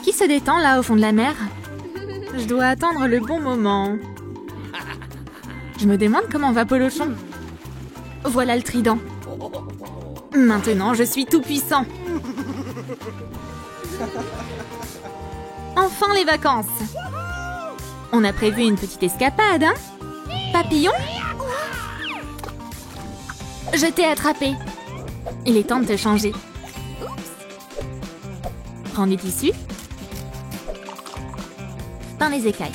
Qui se détend là au fond de la mer? Je dois attendre le bon moment. Je me demande comment va Polochon. Voilà le trident. Maintenant, je suis tout puissant. Enfin les vacances. On a prévu une petite escapade, hein? Papillon? Je t'ai attrapé. Il est temps de te changer. Prends des tissus. Peins les écailles.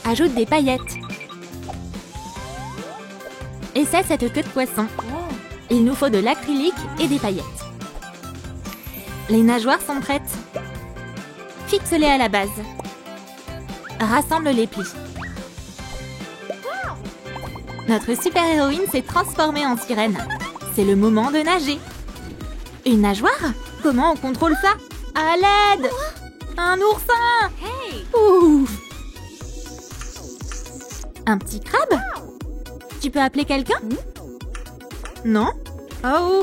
Ajoute des paillettes. Essaie cette queue de poisson. Il nous faut de l'acrylique et des paillettes. Les nageoires sont prêtes. Fixe-les à la base. Rassemble les plis. Notre super-héroïne s'est transformée en sirène. C'est le moment de nager. Une nageoire? Comment on contrôle ça? À l'aide! Un oursin! Ouh! Un petit crabe? Tu peux appeler quelqu'un? Non? Oh!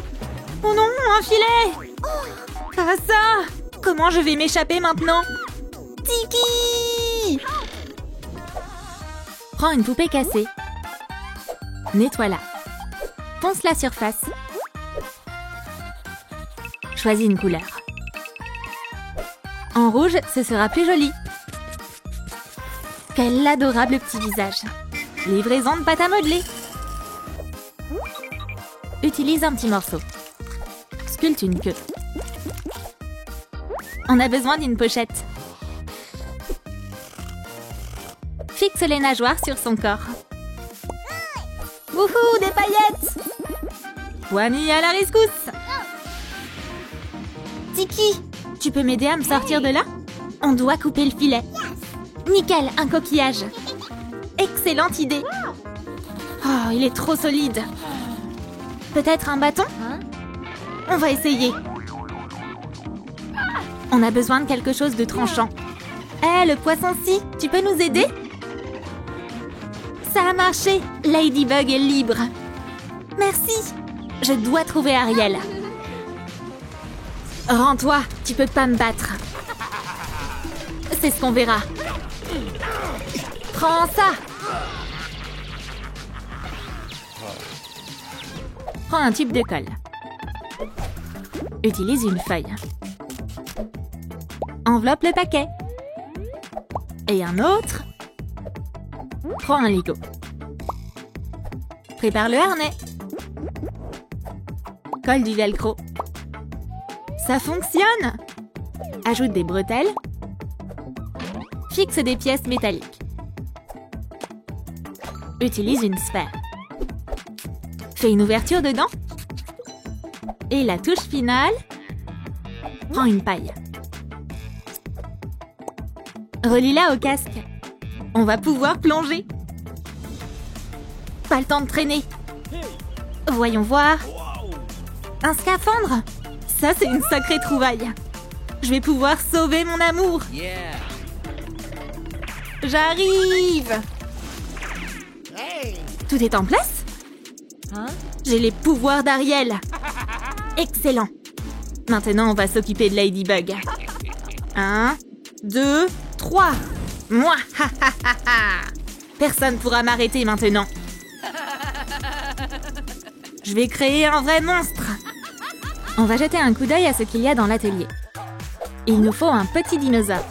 Oh non, un filet! Pas ça! Comment je vais m'échapper maintenant? Tiki! Prends une poupée cassée. Nettoie-la. Ponce la surface. Choisis une couleur. En rouge, ce sera plus joli. Quel adorable petit visage. Livraison de pâte à modeler. Utilise un petit morceau. Sculpte une queue. On a besoin d'une pochette. Fixe les nageoires sur son corps. Wouhou, des paillettes! Wani à la rescousse! Tiki, tu peux m'aider à me sortir de là? On doit couper le filet. Nickel, un coquillage. Excellente idée. Oh, il est trop solide. Peut-être un bâton? On va essayer. On a besoin de quelque chose de tranchant. Hé, le poisson-ci, tu peux nous aider? Ça a marché. Ladybug est libre. Merci. Je dois trouver Ariel. Rends-toi, tu peux pas me battre. C'est ce qu'on verra. Prends ça. Prends un tube de colle. Utilise une feuille. Enveloppe le paquet. Et un autre. Prends un Lego. Prépare le harnais. Colle du velcro. Ça fonctionne! Ajoute des bretelles. Fixe des pièces métalliques. Utilise une sphère. Fais une ouverture dedans. Et la touche finale. Prends une paille. Relie-la au casque. On va pouvoir plonger. Pas le temps de traîner. Voyons voir. Un scaphandre? Ça, c'est une sacrée trouvaille. Je vais pouvoir sauver mon amour. J'arrive. Tout est en place? J'ai les pouvoirs d'Ariel. Excellent. Maintenant, on va s'occuper de Ladybug. 1, 2, 3. Moi, ha ha ha ha. Personne pourra m'arrêter maintenant. Je vais créer un vrai monstre. On va jeter un coup d'œil à ce qu'il y a dans l'atelier. Il nous faut un petit dinosaure.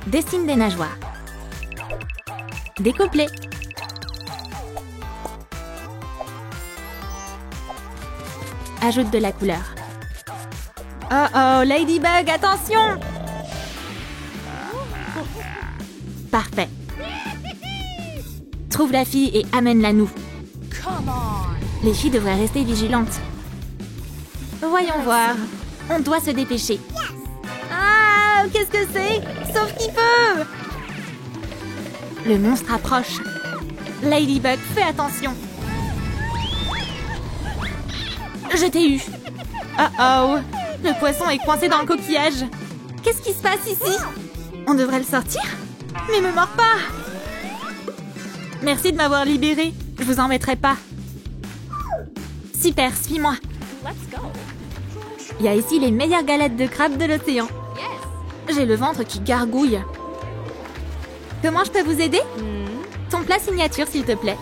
Dessine des nageoires. Découpe-les. Ajoute de la couleur. Oh oh, Ladybug, attention! Parfait. Trouve la fille et amène-la nous. Les filles devraient rester vigilantes. Voyons voir. On doit se dépêcher. Ah, qu'est-ce que c'est? Sauf qui peut! Le monstre approche. Ladybug, fais attention. Je t'ai eu. Oh oh, le poisson est coincé dans le coquillage. Qu'est-ce qui se passe ici? On devrait le sortir? Mais me mords pas! Merci de m'avoir libérée. Je vous en mettrai pas. Super, suis-moi. Il y a ici les meilleures galettes de crabe de l'océan. J'ai le ventre qui gargouille. Comment je peux vous aider? Ton plat signature, s'il te plaît.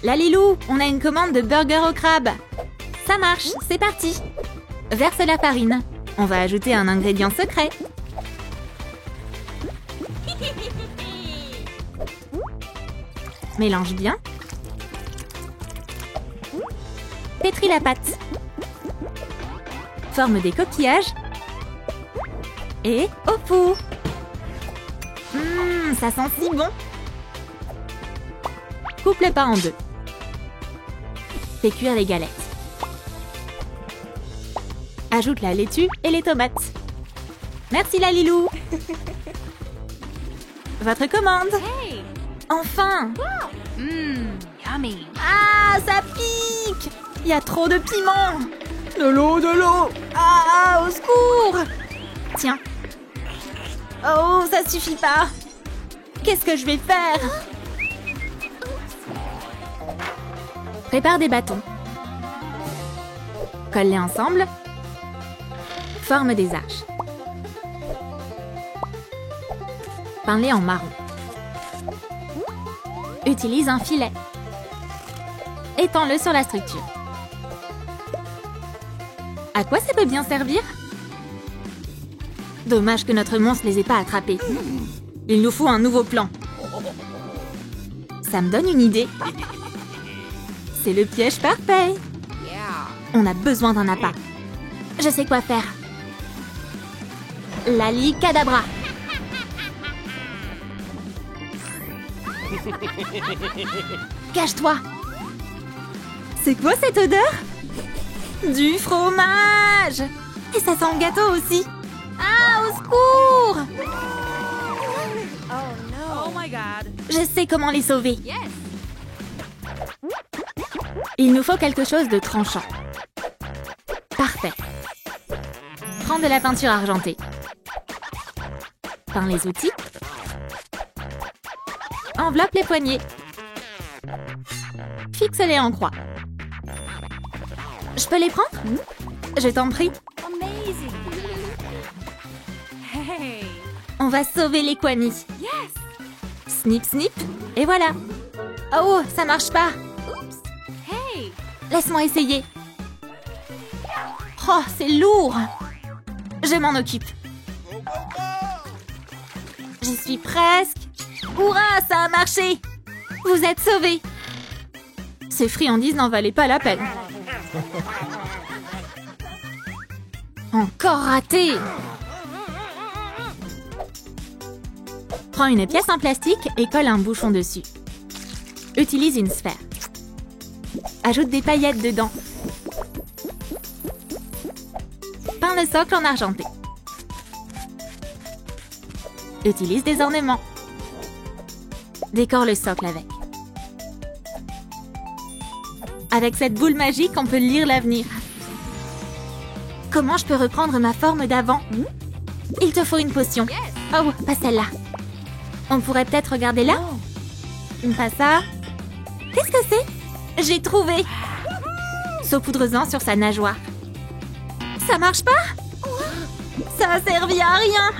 Lalilou, on a une commande de burger au crabe. Ça marche, c'est parti. Verse la farine. On va ajouter un ingrédient secret. Mélange bien. Pétris la pâte. Forme des coquillages. Et au four. Ça sent si bon. Coupe le pain en deux. Fais cuire les galettes. Ajoute la laitue et les tomates. Merci Lalilou. Votre commande. Enfin. Yummy. Ah, ça pique. Il y a trop de piment. De l'eau. Ah, au secours. Tiens. Oh, ça suffit pas. Qu'est-ce que je vais faire? Prépare des bâtons. Colle-les ensemble. Forme des arches. Peins-les en marron. Utilise un filet. Étends-le sur la structure. À quoi ça peut bien servir? Dommage que notre monstre les ait pas attrapés. Il nous faut un nouveau plan. Ça me donne une idée. C'est le piège parfait. On a besoin d'un appât. Je sais quoi faire. Lali Cadabra. Cache-toi. C'est quoi cette odeur? Du fromage. Et ça sent le gâteau aussi. Ah, au secours! Oh my god. Je sais comment les sauver. Il nous faut quelque chose de tranchant. Parfait. Prends de la peinture argentée. Peins les outils. Enveloppe les poignets. Fixe-les en croix. Je peux les prendre? Je t'en prie. Amazing. Hey. On va sauver les Kwani. Yes. Snip, snip. Et voilà. Oh, ça marche pas. Hey. Laisse-moi essayer. Oh, c'est lourd. Je m'en occupe. J'y suis presque. Hurrah, ça a marché. Vous êtes sauvés. Ces friandises n'en valaient pas la peine. Encore raté. Prends une pièce en plastique et colle un bouchon dessus. Utilise une sphère. Ajoute des paillettes dedans. Peins le socle en argenté. Utilise des ornements. Décore le socle avec. Avec cette boule magique, on peut lire l'avenir. Comment je peux reprendre ma forme d'avant? Il te faut une potion. Oh, pas celle-là. On pourrait peut-être regarder là? Pas ça. Qu'est-ce que c'est? J'ai trouvé. Saupoudre-en sur sa nageoire. Ça marche pas? Ça a servi à rien.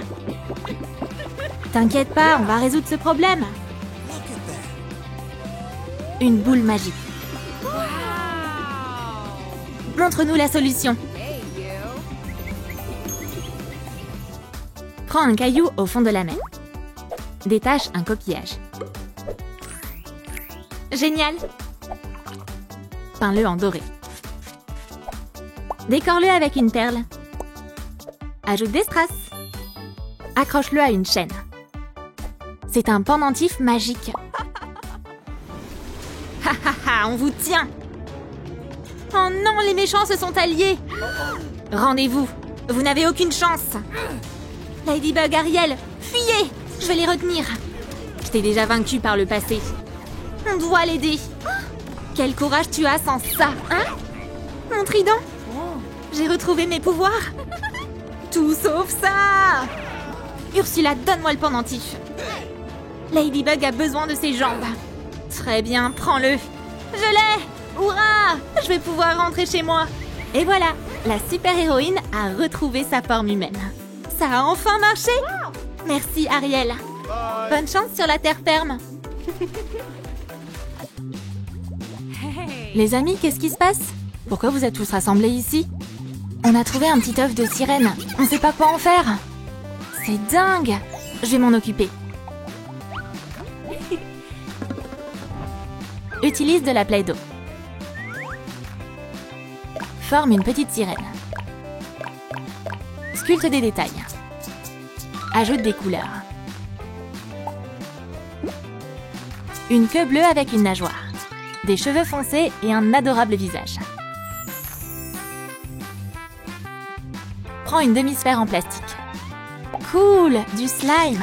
T'inquiète pas, on va résoudre ce problème. Une boule magique. Montre-nous la solution. Hey, you. Prends un caillou au fond de la mer. Détache un coquillage. Génial! Peins-le en doré. Décore-le avec une perle. Ajoute des strass. Accroche-le à une chaîne. C'est un pendentif magique. Ha ha ha, on vous tient! Oh non, les méchants se sont alliés! Rendez-vous, vous n'avez aucune chance! Ladybug, Ariel, fuyez! Je vais les retenir. Je t'ai déjà vaincu par le passé. On doit l'aider. Quel courage tu as sans ça, hein? Mon trident? J'ai retrouvé mes pouvoirs. Tout sauf ça! Ursula, donne-moi le pendentif. Ladybug a besoin de ses jambes. Très bien, prends-le. Je l'ai! Hurrah! Je vais pouvoir rentrer chez moi. Et voilà, la super-héroïne a retrouvé sa forme humaine. Ça a enfin marché! Merci, Ariel. Bonne chance sur la terre ferme. Hey. Les amis, qu'est-ce qui se passe? Pourquoi vous êtes tous rassemblés ici? On a trouvé un petit œuf de sirène. On sait pas quoi en faire. C'est dingue! Je vais m'en occuper. Utilise de la Play-Doh. Forme une petite sirène. Sculpte des détails. Ajoute des couleurs. Une queue bleue avec une nageoire. Des cheveux foncés et un adorable visage. Prends une demi-sphère en plastique. Cool! Du slime!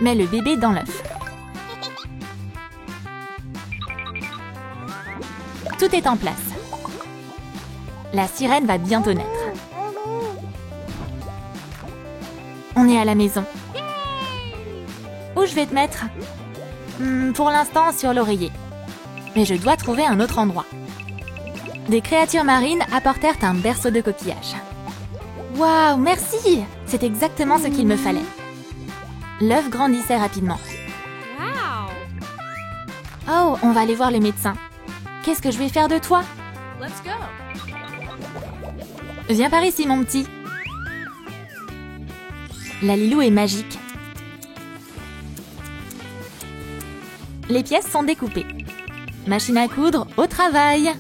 Mets le bébé dans l'œuf. Tout est en place. La sirène va bientôt naître. On est à la maison. Où je vais te mettre? Pour l'instant, sur l'oreiller. Mais je dois trouver un autre endroit. Des créatures marines apportèrent un berceau de coquillages. Waouh, merci! C'est exactement ce qu'il me fallait. L'œuf grandissait rapidement. Wow. Oh, on va aller voir le médecin. Qu'est-ce que je vais faire de toi? Let's go. Viens par ici, mon petit. La Lilou est magique. Les pièces sont découpées. Machine à coudre au travail.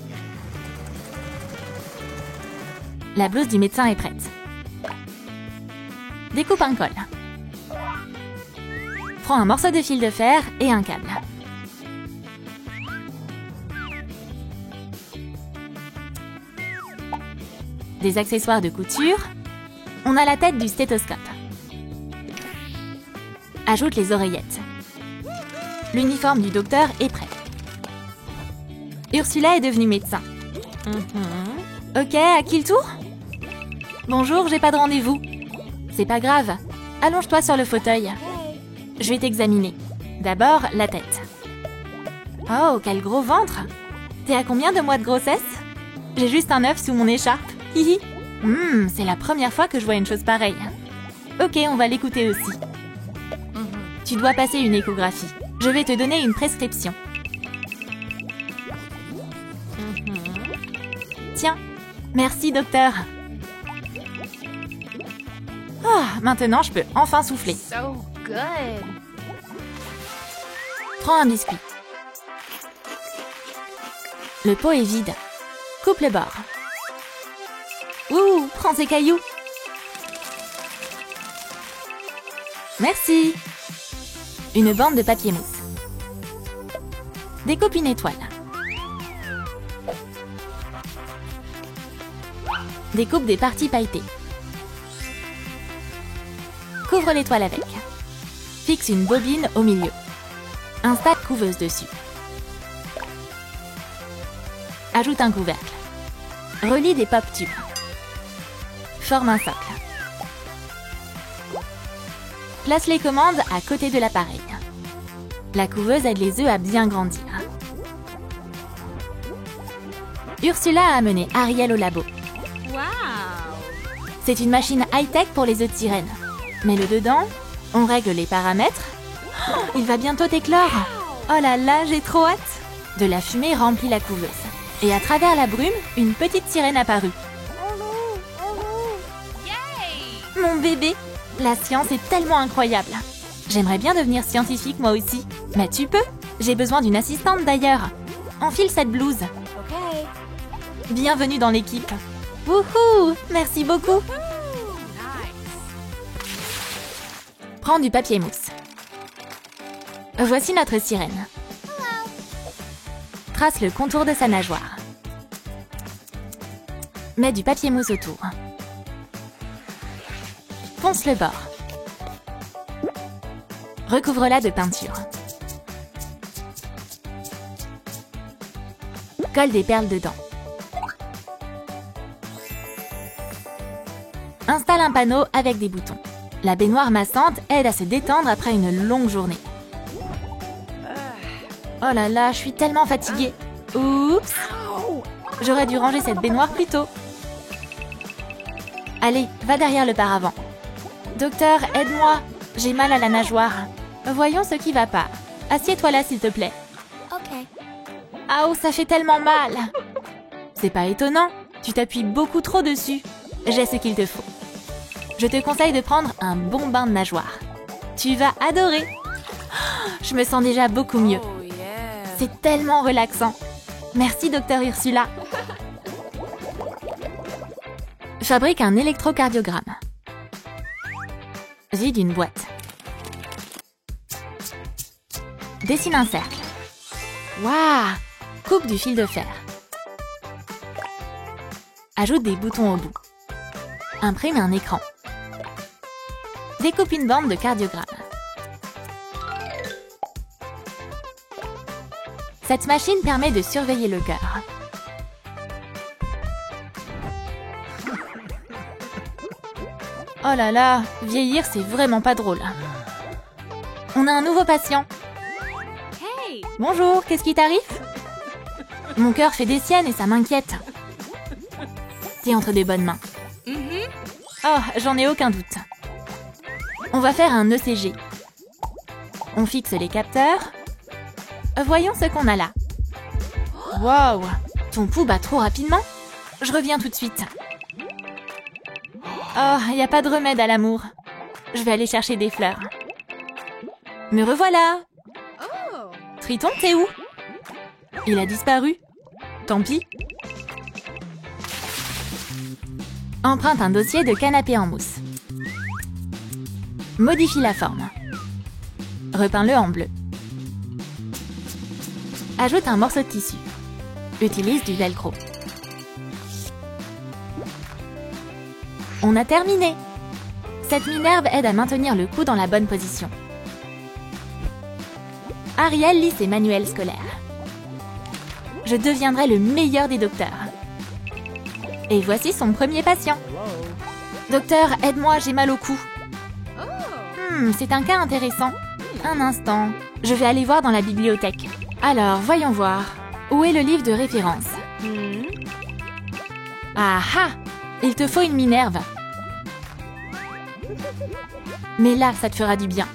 La blouse du médecin est prête. Découpe un col. Prends un morceau de fil de fer et un câble. Des accessoires de couture. On a la tête du stéthoscope. Ajoute les oreillettes. L'uniforme du docteur est prêt. Ursula est devenue médecin. Ok, à qui le tour? Bonjour, j'ai pas de rendez-vous. C'est pas grave. Allonge-toi sur le fauteuil. Je vais t'examiner. D'abord, la tête. Oh, quel gros ventre! T'es à combien de mois de grossesse? J'ai juste un œuf sous mon écharpe. Hihi. C'est la première fois que je vois une chose pareille. Ok, on va l'écouter aussi. Tu dois passer une échographie. Je vais te donner une prescription. Tiens, merci docteur. Oh, maintenant je peux enfin souffler. So good. Prends un biscuit. Le pot est vide. Coupe le bord. Ouh, prends ces cailloux. Merci. Une bande de papier mousse. Découpe une étoile. Découpe des parties pailletées. Couvre l'étoile avec. Fixe une bobine au milieu. Installe couveuse dessus. Ajoute un couvercle. Relie des pop-tubes. Forme un socle. Place les commandes à côté de l'appareil. La couveuse aide les œufs à bien grandir. Ursula a amené Ariel au labo. Wow. C'est une machine high-tech pour les œufs de sirène. Mets-le dedans, on règle les paramètres. Oh, il va bientôt éclore. Oh là là, j'ai trop hâte. De la fumée remplit la couveuse. Et à travers la brume, une petite sirène apparut. Yay. Mon bébé, la science est tellement incroyable. J'aimerais bien devenir scientifique moi aussi. Mais tu peux. J'ai besoin d'une assistante d'ailleurs. Enfile cette blouse. Okay. Bienvenue dans l'équipe. Wouhou, merci beaucoup. Nice. Prends du papier mousse. Voici notre sirène. Trace le contour de sa nageoire. Mets du papier mousse autour. Ponce le bord. Recouvre-la de peinture. Colle des perles dedans. Installe un panneau avec des boutons. La baignoire massante aide à se détendre après une longue journée. Oh là là, je suis tellement fatiguée. Oups. J'aurais dû ranger cette baignoire plus tôt. Allez, va derrière le paravent. Docteur, aide-moi. J'ai mal à la nageoire. Voyons ce qui va pas. Assieds-toi là, s'il te plaît. Okay. Ah oh, ça fait tellement mal. C'est pas étonnant. Tu t'appuies beaucoup trop dessus. J'ai ce qu'il te faut. Je te conseille de prendre un bon bain de nageoire. Tu vas adorer. Je me sens déjà beaucoup mieux. Oh, yeah. C'est tellement relaxant. Merci, docteur Ursula. Fabrique un électrocardiogramme. Vide une boîte. Dessine un cercle. Waouh! Coupe du fil de fer. Ajoute des boutons au bout. Imprime un écran. Découpe une bande de cardiogramme. Cette machine permet de surveiller le cœur. Oh là là, vieillir, c'est vraiment pas drôle. On a un nouveau patient. Hey. Bonjour, qu'est-ce qui t'arrive? Mon cœur fait des siennes et ça m'inquiète. T'es entre de bonnes mains. Oh, j'en ai aucun doute. On va faire un ECG. On fixe les capteurs. Voyons ce qu'on a là. Wow, ton pouls bat trop rapidement. Je reviens tout de suite. Oh, il n'y a pas de remède à l'amour. Je vais aller chercher des fleurs. Me revoilà. Oh. Triton, t'es où? Il a disparu. Tant pis. Emprunte un dossier de canapé en mousse. Modifie la forme. Repeins-le en bleu. Ajoute un morceau de tissu. Utilise du velcro. On a terminé. Cette minerve aide à maintenir le cou dans la bonne position. Ariel lit ses manuels scolaires. Je deviendrai le meilleur des docteurs. Et voici son premier patient. Docteur, aide-moi, j'ai mal au cou. C'est un cas intéressant. Un instant, je vais aller voir dans la bibliothèque. Alors, voyons voir. Où est le livre de référence? Ah ah! Il te faut une minerve. Mais là, ça te fera du bien.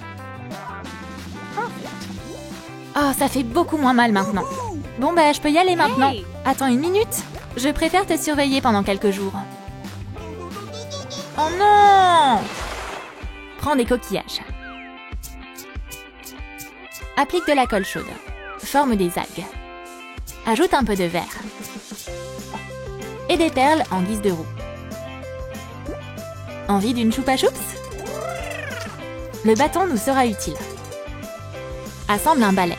Oh, ça fait beaucoup moins mal maintenant. Bon, bah, je peux y aller maintenant. Hey! Attends une minute. Je préfère te surveiller pendant quelques jours. Oh non! Prends des coquillages. Applique de la colle chaude. Forme des algues. Ajoute un peu de verre. Et des perles en guise de roue. Envie d'une choupa choups? Le bâton nous sera utile. Assemble un balai.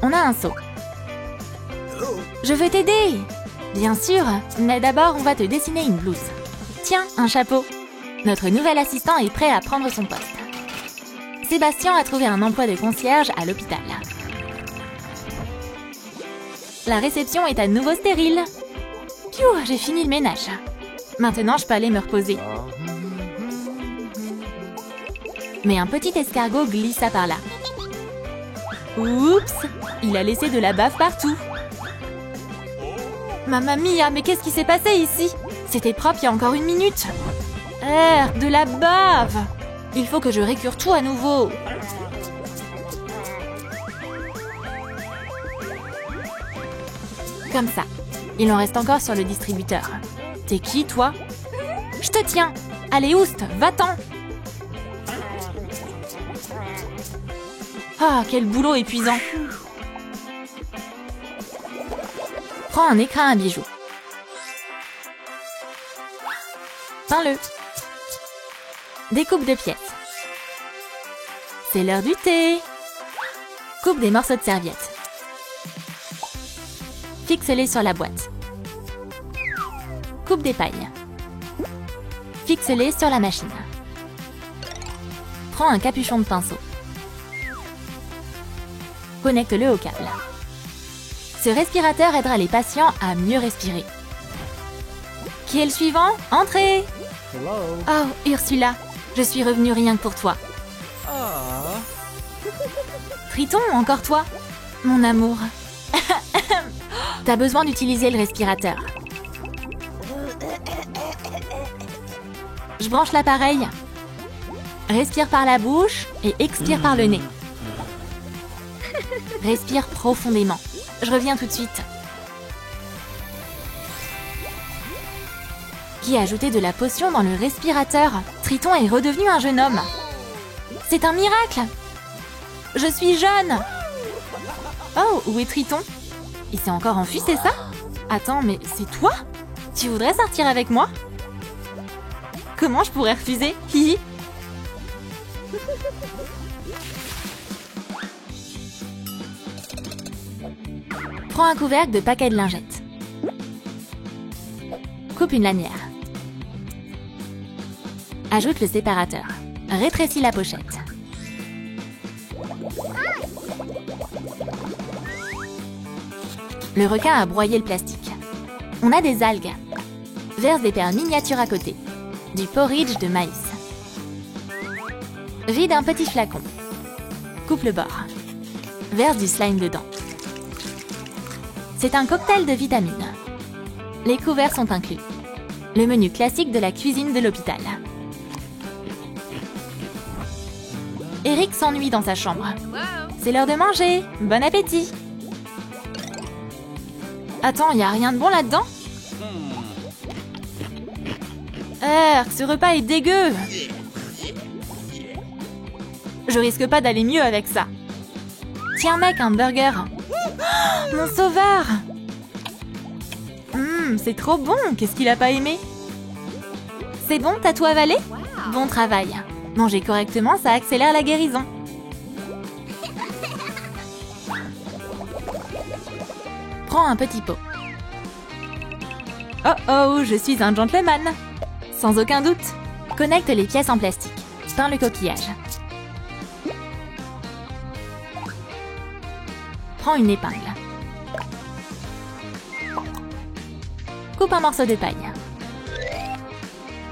On a un seau. Je veux t'aider! Bien sûr, mais d'abord on va te dessiner une blouse. Tiens, un chapeau. Notre nouvel assistant est prêt à prendre son poste. Sébastien a trouvé un emploi de concierge à l'hôpital. La réception est à nouveau stérile. Piou, j'ai fini le ménage. Maintenant, je peux aller me reposer. Mais un petit escargot glissa par là. Oups, il a laissé de la bave partout. Mamma mia, mais qu'est-ce qui s'est passé ici? C'était propre il y a encore une minute. De la bave. Il faut que je récure tout à nouveau. Comme ça. Il en reste encore sur le distributeur. T'es qui, toi? Je te tiens. Allez, oust, va-t'en. Ah, quel boulot épuisant. Prends un écrin à bijoux. Peins-le. Découpe de pièces. C'est l'heure du thé. Coupe des morceaux de serviettes. Fixe-les sur la boîte. Coupe des pailles. Fixe-les sur la machine. Prends un capuchon de pinceau. Connecte-le au câble. Ce respirateur aidera les patients à mieux respirer. Qui est le suivant? Entrez! Oh, Ursula, je suis revenue rien que pour toi. Triton, encore toi? Mon amour. T'as besoin d'utiliser le respirateur. Je branche l'appareil. Respire par la bouche et expire par le nez. Respire profondément. Je reviens tout de suite. Qui a ajouté de la potion dans le respirateur? Triton est redevenu un jeune homme. C'est un miracle! Je suis jeune! Oh, où est Triton? Il s'est encore enfui, c'est ça? Attends, mais c'est toi? Tu voudrais sortir avec moi? Comment je pourrais refuser? Hihi. Prends un couvercle de paquet de lingettes. Coupe une lanière. Ajoute le séparateur. Rétrécis la pochette. Le requin a broyé le plastique. On a des algues. Verse des perles miniatures à côté. Du porridge de maïs. Vide un petit flacon. Coupe le bord. Verse du slime dedans. C'est un cocktail de vitamines. Les couverts sont inclus. Le menu classique de la cuisine de l'hôpital. Eric s'ennuie dans sa chambre. C'est l'heure de manger. Bon appétit. Attends, y a rien de bon là-dedans? Ce repas est dégueu. Je risque pas d'aller mieux avec ça. Tiens mec, un burger. Oh, mon sauveur. C'est trop bon. Qu'est-ce qu'il a pas aimé? C'est bon, t'as tout avalé? Bon travail. Manger correctement, ça accélère la guérison. Prends un petit pot. Oh oh, je suis un gentleman. Sans aucun doute. Connecte les pièces en plastique. Peins le coquillage. Prends une épingle. Coupe un morceau de paille.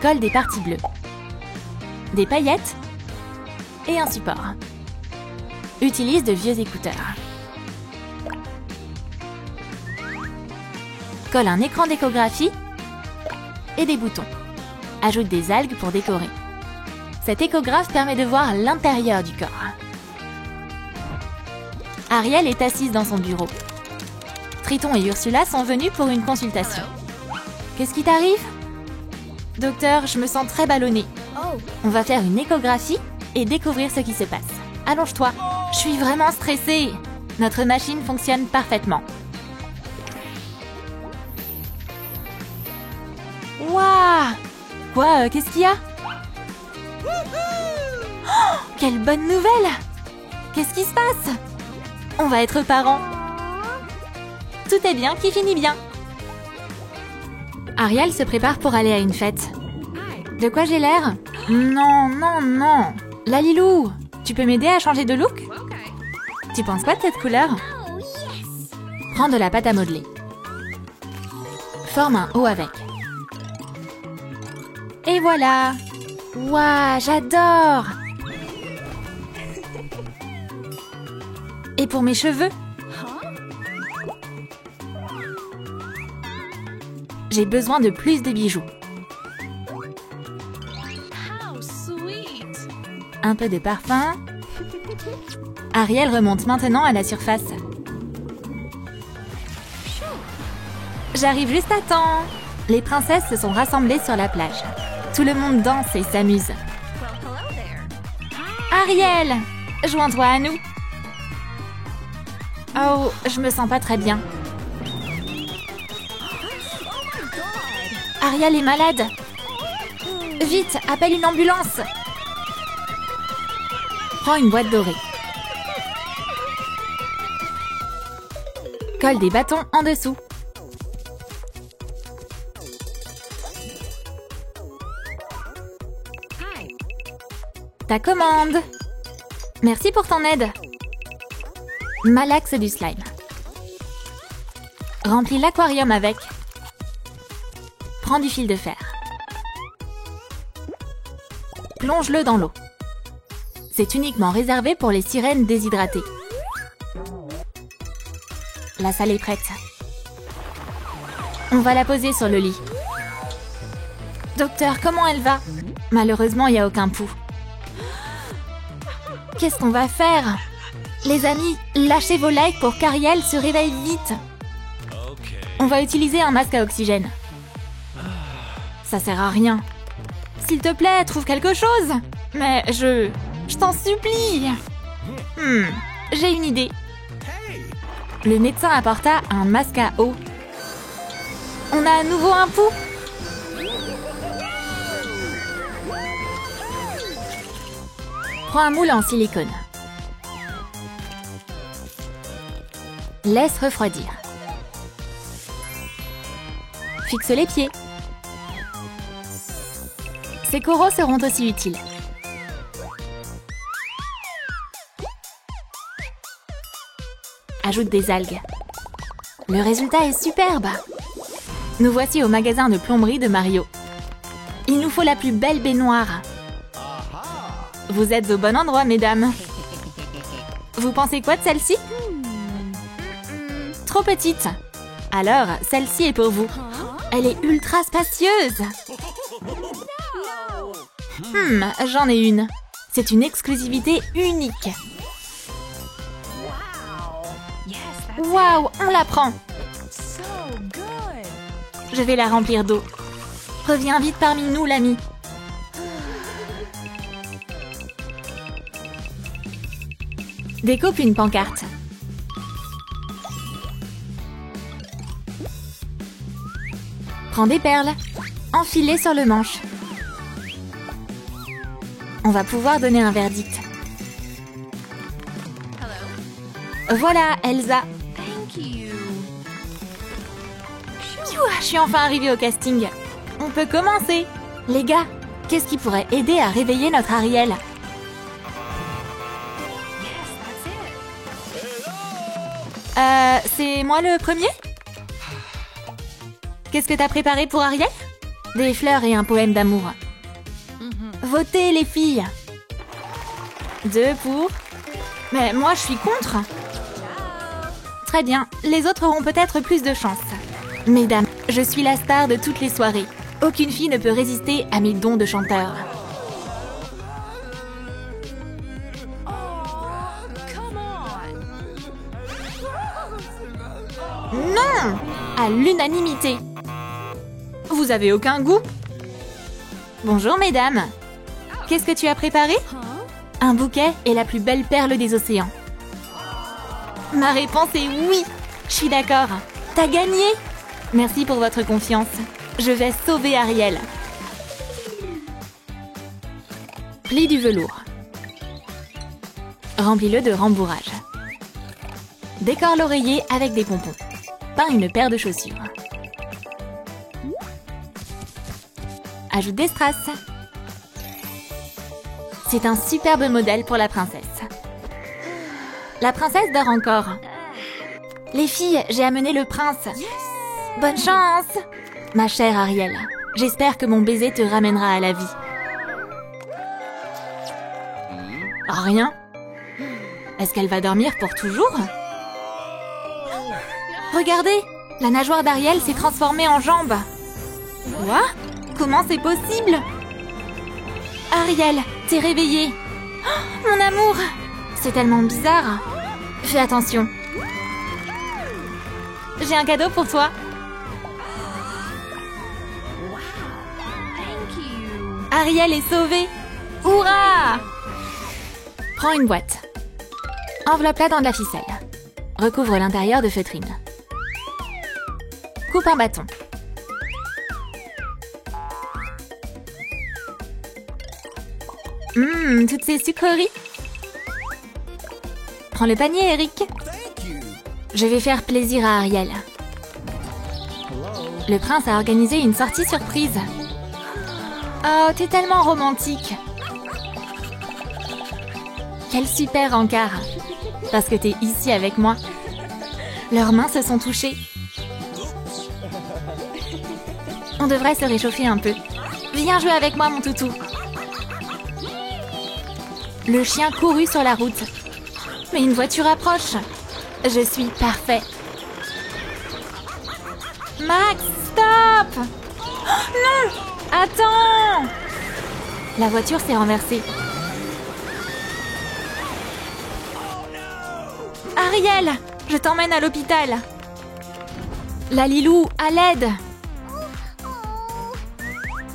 Colle des parties bleues. Des paillettes et un support. Utilise de vieux écouteurs. Colle un écran d'échographie et des boutons. Ajoute des algues pour décorer. Cet échographe permet de voir l'intérieur du corps. Ariel est assise dans son bureau. Triton et Ursula sont venus pour une consultation. Qu'est-ce qui t'arrive? Docteur, je me sens très ballonnée. On va faire une échographie et découvrir ce qui se passe. Allonge-toi. Je suis vraiment stressée. Notre machine fonctionne parfaitement. Waouh! Quoi? Qu'est-ce qu'il y a? Oh, quelle bonne nouvelle! Qu'est-ce qui se passe? On va être parents. Tout est bien qui finit bien. Ariel se prépare pour aller à une fête. De quoi j'ai l'air? Non, non, non. Lalilou, tu peux m'aider à changer de look? Tu penses quoi de cette couleur? Prends de la pâte à modeler. Forme un O avec. Et voilà! Waouh, j'adore! Et pour mes cheveux? J'ai besoin de plus de bijoux. Un peu de parfum. Ariel remonte maintenant à la surface. J'arrive juste à temps. Les princesses se sont rassemblées sur la plage. Tout le monde danse et s'amuse. Ariel, joins-toi à nous. Oh, je me sens pas très bien. Ariel est malade. Vite, appelle une ambulance. Prends une boîte dorée. Colle des bâtons en dessous. Ta commande. Merci pour ton aide. Malaxe du slime. Remplis l'aquarium avec. Prends du fil de fer. Plonge-le dans l'eau. C'est uniquement réservé pour les sirènes déshydratées. La salle est prête. On va la poser sur le lit. Docteur, comment elle va? Malheureusement, il n'y a aucun pouls. Qu'est-ce qu'on va faire? Les amis, lâchez vos likes pour qu'Ariel se réveille vite. On va utiliser un masque à oxygène. Ça sert à rien. S'il te plaît, trouve quelque chose. Mais je t'en supplie. J'ai une idée. Le médecin apporta un masque à eau. On a à nouveau un pouls. Prends un moule en silicone. Laisse refroidir. Fixe les pieds. Ces coraux seront aussi utiles. Ajoute des algues. Le résultat est superbe. Nous voici au magasin de plomberie de Mario. Il nous faut la plus belle baignoire. Vous êtes au bon endroit, mesdames. Vous pensez quoi de celle-ci? Trop petite. Alors, celle-ci est pour vous. Elle est ultra spacieuse. J'en ai une. C'est une exclusivité unique. Waouh, on la prend. Je vais la remplir d'eau. Reviens vite parmi nous, l'ami. Découpe une pancarte. Prends des perles. Enfile-les sur le manche. On va pouvoir donner un verdict. Voilà, Elsa. Je suis enfin arrivée au casting. On peut commencer. Les gars, qu'est-ce qui pourrait aider à réveiller notre Ariel? C'est moi le premier? Qu'est-ce que t'as préparé pour Ariel? Des fleurs et un poème d'amour. Votez, les filles. 2 pour... Mais moi, je suis contre. Très bien, les autres auront peut-être plus de chance. Mesdames, je suis la star de toutes les soirées. Aucune fille ne peut résister à mes dons de chanteur. Non! À l'unanimité. Vous avez aucun goût? Bonjour, mesdames. Qu'est-ce que tu as préparé? Un bouquet et la plus belle perle des océans. Ma réponse est oui. Je suis d'accord. T'as gagné. Merci pour votre confiance. Je vais sauver Ariel. Plie du velours. Remplis-le de rembourrage. Décore l'oreiller avec des pompons. Peins une paire de chaussures. Ajoute des strass. C'est un superbe modèle pour la princesse. La princesse dort encore. Les filles, j'ai amené le prince. Bonne chance! Ma chère Ariel, j'espère que mon baiser te ramènera à la vie. Rien? Est-ce qu'elle va dormir pour toujours? Regardez! La nageoire d'Ariel s'est transformée en jambe. Quoi? Comment c'est possible? Ariel, t'es réveillée. Oh, mon amour! C'est tellement bizarre. Fais attention. J'ai un cadeau pour toi. Ariel est sauvée. Hourra! Prends une boîte. Enveloppe-la dans de la ficelle. Recouvre l'intérieur de feutrine. Coupe un bâton. Toutes ces sucreries. Prends le panier, Eric. Je vais faire plaisir à Ariel. Le prince a organisé une sortie surprise. Oh, t'es tellement romantique. Quel super encart. Parce que t'es ici avec moi. Leurs mains se sont touchées. On devrait se réchauffer un peu. Viens jouer avec moi, mon toutou. Le chien courut sur la route. Mais une voiture approche. Je suis parfait. Max, stop! Oh, non! Attends! La voiture s'est renversée. Ariel, je t'emmène à l'hôpital. Lalilou, à l'aide!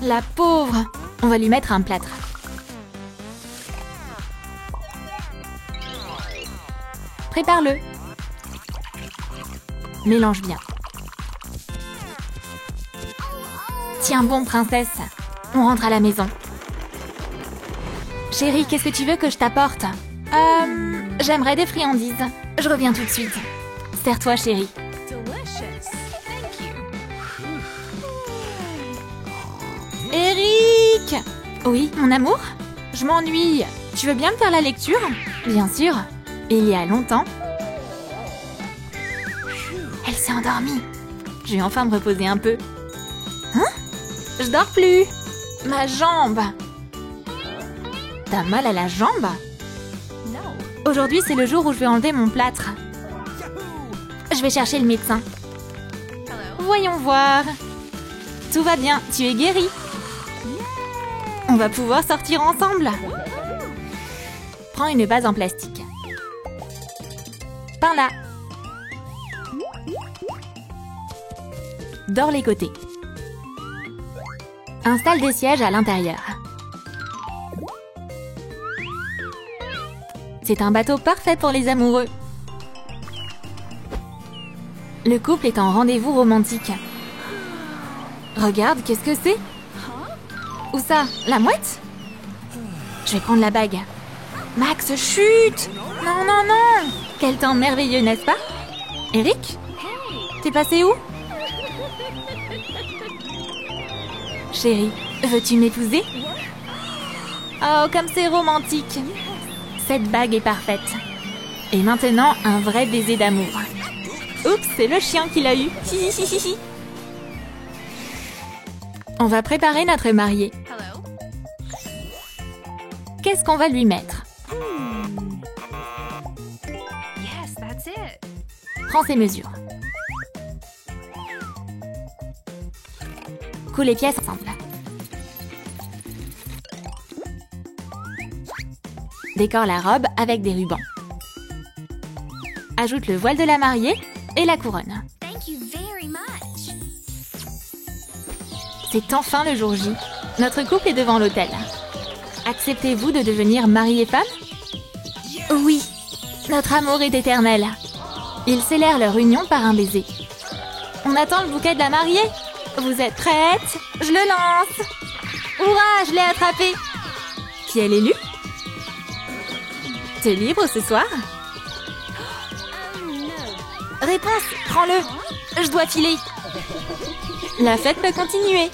La pauvre! On va lui mettre un plâtre. Prépare-le. Mélange bien. Tiens bon, princesse. On rentre à la maison. Chérie, qu'est-ce que tu veux que je t'apporte? J'aimerais des friandises. Je reviens tout de suite. Sers-toi, chérie. Delicious. Thank you. Eric! Oui, mon amour? Je m'ennuie. Tu veux bien me faire la lecture? Bien sûr. Il y a longtemps. Elle s'est endormie. Je vais enfin me reposer un peu. Hein? Je dors plus. Ma jambe. T'as mal à la jambe? No. Aujourd'hui, c'est le jour où je vais enlever mon plâtre. Je vais chercher le médecin. Hello. Voyons voir. Tout va bien, tu es guérie. On va pouvoir sortir ensemble. Prends une base en plastique. Peins-la. Dors les côtés. Installe des sièges à l'intérieur. C'est un bateau parfait pour les amoureux. Le couple est en rendez-vous romantique. Regarde, qu'est-ce que c'est? Où ça? La mouette? Je vais prendre la bague. Max, chut! Non, non, non! Quel temps merveilleux, n'est-ce pas? Eric? T'es passé où? Chérie, veux-tu m'épouser? Oh, comme c'est romantique! Cette bague est parfaite. Et maintenant, un vrai baiser d'amour. Oups, c'est le chien qui l'a eu. On va préparer notre mariée. Hello. Qu'est-ce qu'on va lui mettre? Yes, that's it. Prends ses mesures. Coule les pièces ensemble. Décore la robe avec des rubans. Ajoute le voile de la mariée et la couronne. Thank you very much. C'est enfin le jour J. Notre couple est devant l'autel. Acceptez-vous de devenir mari et femme? Oui, notre amour est éternel. Ils scellèrent leur union par un baiser. On attend le bouquet de la mariée. Vous êtes prêtes? Je le lance. Hurrah, je l'ai attrapé. Qui est l'élu? T'es libre ce soir? Réponse, prends-le. Je dois filer. La fête peut continuer.